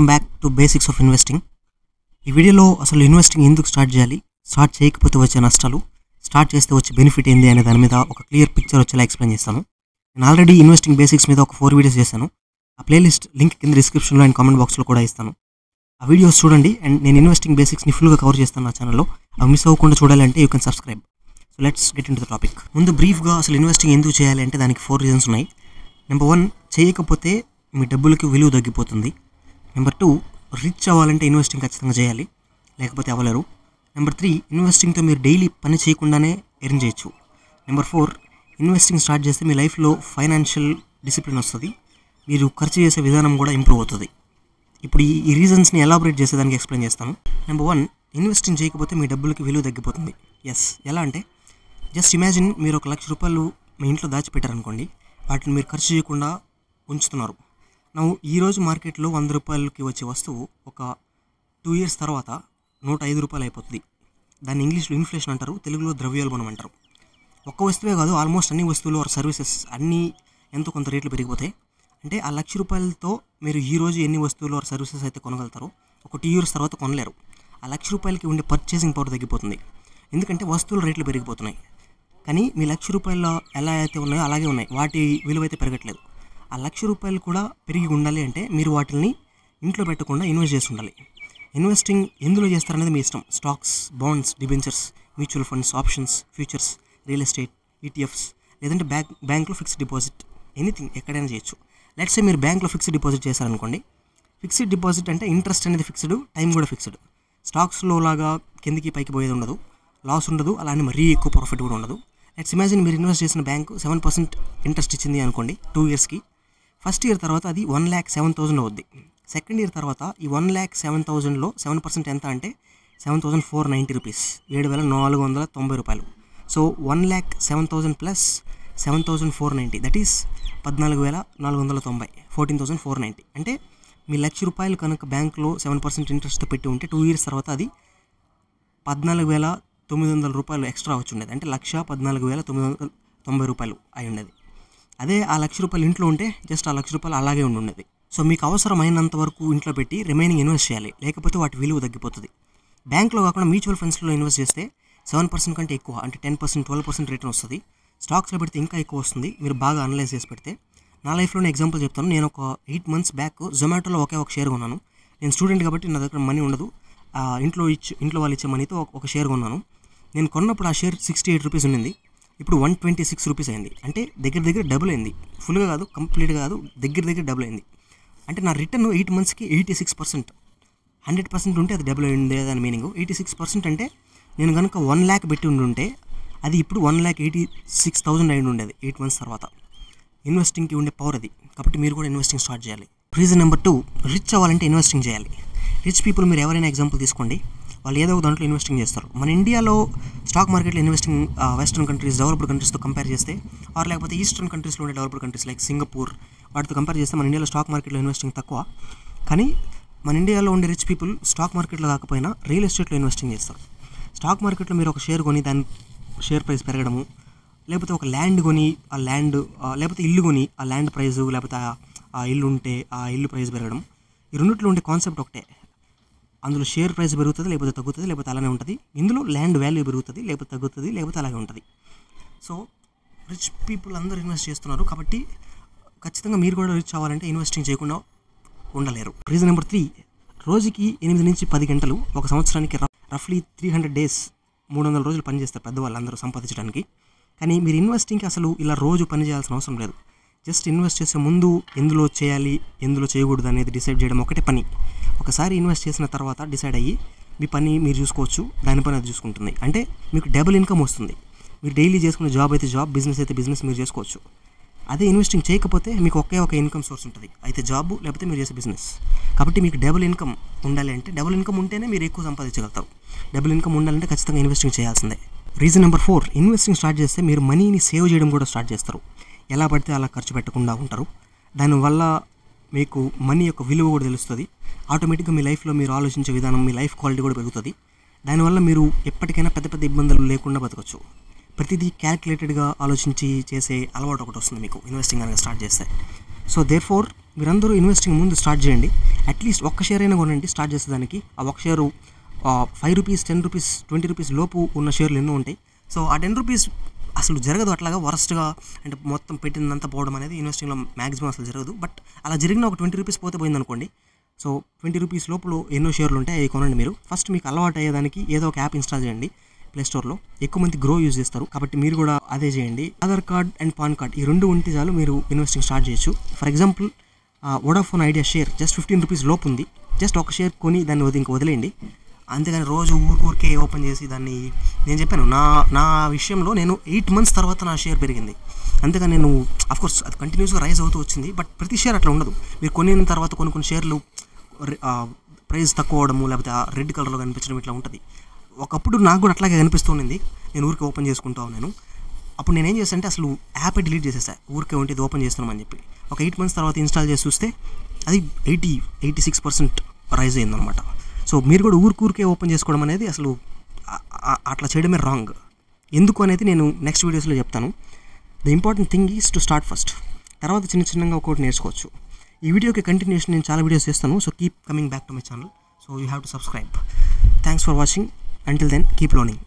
Welcome back to basics of investing. ఈ వీడియోలో అసలు ఇన్వెస్టింగ్ ఎందుకు స్టార్ట్ చేయాలి, స్టార్ట్ చేయకపోతే వచ్చే నష్టాలు, స్టార్ట్ చేస్తే వచ్చే బెనిఫిట్ ఏంది అనే దాని మీద ఒక క్లియర్ పిక్చర్ వచ్చేలా ఎక్స్ప్లెయిన్ చేస్తాను. నేను ఆల్రెడీ ఇన్వెస్టింగ్ బేసిక్స్ మీద ఒక 4 వీడియోస్ చేశాను. ఆ ప్లేలిస్ట్ లింక్ కింద డిస్క్రిప్షన్లో అండ్ కామెంట్ బాక్స్లో కూడా ఇస్తాను. ఆ వీడియోస్ చూడండి. అండ్ నేను ఇన్వెస్టింగ్ బేసిక్స్ని ఫుల్గా కవర్ చేస్తాను నా ఛానల్లో. అవి మిస్ అవ్వకుండా చూడాలంటే you can subscribe. So let's get in to the topic. ముందు బ్రీఫ్గా అసలు ఇన్వెస్టింగ్ ఎందుకు చేయాలి అంటే దానికి 4 రీజన్స్ ఉన్నాయి. నెంబర్ 1, చేయకపోతే మీ డబ్బులకి విలువ తగ్గిపోతుంది. నెంబర్ 2, రిచ్ అవ్వాలంటే ఇన్వెస్టింగ్ ఖచ్చితంగా చేయాలి, లేకపోతే అవ్వలేరు. నెంబర్ 3, ఇన్వెస్టింగ్తో మీరు డైలీ పని చేయకుండానే ఎర్న్ చేయొచ్చు. నెంబర్ 4, ఇన్వెస్టింగ్ స్టార్ట్ చేస్తే మీ లైఫ్లో ఫైనాన్షియల్ డిసిప్లిన్ వస్తుంది, మీరు ఖర్చు చేసే విధానం కూడా ఇంప్రూవ్ అవుతుంది. ఇప్పుడు ఈ రీజన్స్ని ఎలాబరేట్ చేసేదానికి ఎక్స్ప్లెయిన్ చేస్తాను. నెంబర్ 1, ఇన్వెస్టింగ్ చేయకపోతే మీ డబ్బులకి విలువ తగ్గిపోతుంది. ఎస్, ఎలా అంటే జస్ట్ ఇమాజిన్ మీరు ₹1,00,000 మీ ఇంట్లో దాచిపెట్టారనుకోండి, వాటిని మీరు ఖర్చు చేయకుండా ఉంచుతున్నారు. ఈరోజు మార్కెట్లో ₹100కి వచ్చే వస్తువు ఒక 2 years తర్వాత ₹105 అయిపోతుంది. దాన్ని ఇంగ్లీష్లో ఇన్ఫ్లేషన్ అంటారు, తెలుగులో ద్రవ్యోల్బణం అంటారు. ఒక్క వస్తువే కాదు, ఆల్మోస్ట్ అన్ని వస్తువులు ఆర్ సర్వీసెస్ అన్నీ ఎంతో కొంత రేట్లు పెరిగిపోతాయి. అంటే ఆ ₹1,00,000 మీరు ఈరోజు ఎన్ని వస్తువులు ఆర్ సర్వీసెస్ అయితే కొనగలుగుతారో ఒక 2 years తర్వాత కొనలేరు. ఆ ₹1,00,000కి ఉండే పర్చేసింగ్ పవర్ తగ్గిపోతుంది, ఎందుకంటే వస్తువుల రేట్లు పెరిగిపోతున్నాయి. కానీ మీ ₹1,00,000 ఎలా అయితే ఉన్నాయో అలాగే ఉన్నాయి, వాటి విలువ అయితే పెరగట్లేదు. ఆ ₹1,00,000 కూడా పెరిగి ఉండాలి అంటే మీరు వాటిని ఇంట్లో పెట్టకుండా ఇన్వెస్ట్ చేసి ఉండాలి. ఇన్వెస్టింగ్ ఎందులో చేస్తారనేది మీ ఇష్టం. Stocks, bonds, debentures, mutual funds, options, futures, real estate, ETFs, లేదంటే బ్యాంక్లో ఫిక్స్డ్ డిపాజిట్, ఎనీథింగ్ ఎక్కడైనా చేయొచ్చు. లెట్స్ సే మీరు బ్యాంక్లో ఫిక్స్డ్ డిపాజిట్ చేశారనుకోండి. ఫిక్స్డ్ డిపాజిట్ అంటే ఇంట్రెస్ట్ అనేది ఫిక్స్డ్, టైం కూడా ఫిక్స్డ్. స్టాక్స్లో లాగా కిందికి పైకి పోయేది ఉండదు, లాస్ ఉండదు, అలానే మరీ ఎక్కువ ప్రాఫిట్ కూడా ఉండదు. లెట్స్ ఇమాజిన్ మీరు ఇన్వెస్ట్ చేసిన బ్యాంకు 7% ఇంట్రెస్ట్ ఇచ్చింది అనుకోండి 2 yearsకి. ఫస్ట్ ఇయర్ తర్వాత అది 1,07,000 అవుద్ది. సెకండ్ ఇయర్ తర్వాత ఈ 1,07,000లో 7% ఎంత అంటే ₹7,490, ₹7,490. So 1,07,000 plus 7,490 that is 14,490, 14,490. అంటే మీ ₹1,00,000 కనుక బ్యాంకులో 7% ఇంట్రెస్ట్ పెట్టి ఉంటే 2 years తర్వాత అది ₹14,900 ఎక్స్ట్రా వచ్చి ఉండేది. అంటే ₹1,14,990 అయి ఉండేది. అదే ఆ ₹1,00,000 ఇంట్లో ఉంటే జస్ట్ ఆ ₹1,00,000 అలాగే ఉండేది. సో మీకు అవసరమైనంత వరకు ఇంట్లో పెట్టి రిమైనింగ్ ఇన్వెస్ట్ చేయాలి, లేకపోతే వాటి విలువ తగ్గిపోతుంది. బ్యాంక్లో కాకుండా మ్యూచువల్ ఫండ్స్లో ఇన్వెస్ట్ చేస్తే 7% కంటే ఎక్కువ, అంటే 10%, 12% రిటర్న్ వస్తుంది. స్టాక్స్లో పెడితే ఇంకా ఎక్కువ వస్తుంది, మీరు బాగా అనలైజ్ చేసి పెడితే. నా లైఫ్లోనే ఎగ్జాంపుల్ చెప్తాను. నేను ఒక 8 months బ్యాక్ జొమాటోలో ఒకే ఒక షేర్ కొన్నాను. నేను స్టూడెంట్ కాబట్టి నా దగ్గర మనీ ఉండదు, ఇంట్లో వాళ్ళు ఇచ్చే మనీతో ఒక షేర్ కొన్నాను. నేను కొన్నప్పుడు ఆ షేర్ ₹68 ఉండింది, ఇప్పుడు ₹126 అయింది. అంటే దగ్గర డబుల్ అయింది. ఫుల్గా కాదు, కంప్లీట్గా కాదు, దగ్గర డబుల్ అయింది. అంటే నా రిటర్న్ 8 monthsకి 86%. 100% ఉంటే అది డబుల్ ఉండేదని మీనింగ్. 86% అంటే నేను కనుక 1 lakh పెట్టి ఉండుంటే అది ఇప్పుడు 1,86,000 అయి ఉండేది 8 months తర్వాత. ఇన్వెస్టింగ్కి ఉండే పవర్ అది. కాబట్టి మీరు కూడా ఇన్వెస్టింగ్ స్టార్ట్ చేయాలి. రీజన్ నెంబర్ 2, రిచ్ అవ్వాలంటే ఇన్వెస్టింగ్ చేయాలి. రిచ్ పీపుల్ మీరు ఎవరైనా ఎగ్జాంపుల్ తీసుకోండి, వాళ్ళు ఏదో ఒక దాంట్లో ఇన్వెస్టింగ్ చేస్తారు. మన ఇండియాలో స్టాక్ మార్కెట్లో ఇన్వెస్టింగ్ వెస్ట్రన్ కంట్రీస్, డెవలప్డ్ కంట్రీస్తో కంపేర్ చేస్తే, ఆర్ లేకపోతే ఈస్టర్న్ కంట్రీస్లో ఉండే డెవలప్డ్ కంట్రీస్ లైక్ సింగపూర్, వాటితో కంపేర్ చేస్తే మన ఇండియాలో స్టాక్ మార్కెట్లో ఇన్వెస్టింగ్ తక్కువ. కానీ మన ఇండియాలో ఉండే రిచ్ పీపుల్ స్టాక్ మార్కెట్లో కాకపోయినా రియల్ ఎస్టేట్లో ఇన్వెస్టింగ్ చేస్తారు. స్టాక్ మార్కెట్లో మీరు ఒక షేర్ కొని దాని షేర్ ప్రైస్ పెరగడము, లేకపోతే ఒక ల్యాండ్ కొని ఆ ల్యాండ్, లేకపోతే ఇల్లు కొని ఆ ల్యాండ్ ప్రైజు, లేకపోతే ఆ ఇల్లు ఉంటే ఆ ఇల్లు ప్రైస్ పెరగడం, ఈ రెండిట్లో ఉండే కాన్సెప్ట్ ఒకటే. అందులో షేర్ ప్రైస్ పెరుగుతుంది, లేకపోతే తగ్గుతుంది, లేకపోతే అలానే ఉంటుంది. ఇందులో ల్యాండ్ వాల్యూ పెరుగుతుంది, లేకపోతే తగ్గుతుంది, లేకపోతే అలాగే ఉంటుంది. సో రిచ్ పీపుల్ అందరూ ఇన్వెస్ట్ చేస్తున్నారు, కాబట్టి ఖచ్చితంగా మీరు కూడా రిచ్ అవ్వాలంటే ఇన్వెస్టింగ్ చేయకుండా ఉండలేరు. రీజన్ నెంబర్ 3, రోజుకి 8 నుంచి 10 గంటలు, ఒక సంవత్సరానికి రఫ్లీ 300 days, 300 రోజులు పనిచేస్తారు పెద్దవాళ్ళు అందరూ సంపాదించడానికి. కానీ మీరు ఇన్వెస్టింగ్కి అసలు ఇలా రోజు పని చేయాల్సిన అవసరం లేదు. జస్ట్ ఇన్వెస్ట్ చేసే ముందు ఎందులో చేయాలి, ఎందులో చేయకూడదు అనేది డిసైడ్ చేయడం ఒకటే పని. ఒకసారి ఇన్వెస్ట్ చేసిన తర్వాత డిసైడ్ అయ్యి మీ పని మీరు చూసుకోవచ్చు, దాని పని అది చూసుకుంటుంది. అంటే మీకు డబుల్ ఇన్కమ్ వస్తుంది. మీరు డైలీ చేసుకునే జాబ్ అయితే జాబ్, బిజినెస్ అయితే బిజినెస్ మీరు చేసుకోవచ్చు. అదే ఇన్వెస్టింగ్ చేయకపోతే మీకు ఒకే ఒక ఇన్కమ్ సోర్స్ ఉంటుంది, అయితే జాబ్ లేకపోతే మీరు చేసే బిజినెస్. కాబట్టి మీకు డబుల్ ఇన్కమ్ ఉండాలి అంటే, డబుల్ ఇన్కమ్ ఉంటేనే మీరు ఎక్కువ సంపాదించగలుగుతారు. డబుల్ ఇన్కమ్ ఉండాలంటే ఖచ్చితంగా ఇన్వెస్టింగ్ చేయాల్సిందే. రీజన్ నెంబర్ 4, ఇన్వెస్టింగ్ స్టార్ట్ చేస్తే మీరు మనీని సేవ్ చేయడం కూడా స్టార్ట్ చేస్తారు. ఎలా పడితే అలా ఖర్చు పెట్టకుండా ఉంటారు. దానివల్ల మీకు మనీ యొక్క విలువ కూడా తెలుస్తుంది. ఆటోమేటిక్గా మీ లైఫ్లో మీరు ఆలోచించే విధానం, మీ లైఫ్ క్వాలిటీ కూడా పెరుగుతుంది. దానివల్ల మీరు ఎప్పటికైనా పెద్ద ఇబ్బందులు లేకుండా బతకచ్చు. ప్రతిదీ క్యాల్కులేటెడ్గా ఆలోచించి చేసే అలవాటు ఒకటి వస్తుంది మీకు ఇన్వెస్టింగ్ కనుక స్టార్ట్ చేస్తే. సో దేర్ఫోర్ మీరందరూ ఇన్వెస్టింగ్ ముందు స్టార్ట్ చేయండి. అట్లీస్ట్ ఒక్క షేర్ అయినా కొనండి స్టార్ట్ చేసేదానికి. ఆ ఒక్క షేరు ₹5, ₹10, ₹20 లోపు ఉన్న షేర్లు ఎన్నో ఉంటాయి. సో ఆ ₹10 అసలు జరగదు అట్లాగా వరస్ట్గా, అంటే మొత్తం పెట్టిందంతా పోవడం అనేది ఇన్వెస్టింగ్లో మ్యాక్సిమం అసలు జరగదు. బట్ అలా జరిగిన ఒక ₹20 పోతే పోయిందనుకోండి. సో ₹20 లోపల ఎన్నో షేర్లు ఉంటాయి, అవి కొనండి. మీరు ఫస్ట్ మీకు అలవాటు అయ్యేదానికి ఏదో ఒక యాప్ ఇన్స్టాల్ చేయండి ప్లేస్టోర్లో. ఎక్కువ మంది గ్రో యూజ్ చేస్తారు కాబట్టి మీరు కూడా అదే చేయండి. Aadhaar card and pan card ఈ 2 ఉంటే చాలు మీరు ఇన్వెస్టింగ్ స్టార్ట్ చేయొచ్చు. For example Vodafone idea share just ₹15 లోపు ఉంది. జస్ట్ ఒక షేర్ కొని దాన్ని ఇంకా వదిలేయండి. అంతేగాని రోజు ఊరికే ఓపెన్ చేసి దాన్ని, నేను చెప్పాను నా విషయంలో నేను 8 months తర్వాత నా షేర్ పెరిగింది. అంతేగాని నేను అఫ్కోర్స్ అది కంటిన్యూస్గా రైజ్ అవుతూ వచ్చింది. బట్ ప్రతి షేర్ అట్లా ఉండదు. మీరు కొనిన తర్వాత కొన్ని షేర్లు ప్రైస్ తక్కువ అవడము, లేకపోతే రెడ్ కలర్లో కనిపించడం ఇట్లా ఉంటుంది. ఒకప్పుడు నాకు కూడా అట్లాగే కనిపిస్తుంది. నేను ఊరికే ఓపెన్ చేసుకుంటా ఉన్నాను. అప్పుడు నేనేం చేశాను అంటే అసలు యాప్ డిలీట్ చేసేసా. ఊరికే ఉంటే ఇది ఓపెన్ చేస్తున్నామని చెప్పి. ఒక 8 months తర్వాత ఇన్స్టాల్ చేసి చూస్తే అది 86% రైజ్ అయిందనమాట. సో మీరు కూడా ఊరికే ఓపెన్ చేసుకోవడం అనేది అసలు అట్లా చేయడమే రాంగ్. ఎందుకు అనేది నేను నెక్స్ట్ వీడియోస్లో చెప్తాను. The important thing is to start first. తర్వాత చిన్నగా ఒకటి నేర్చుకోవచ్చు. ఈ వీడియోకి కంటిన్యూషన్ నేను చాలా వీడియోస్ చేస్తాను. So keep coming back to my channel. So you have to subscribe. Thanks for watching. Until then, keep learning.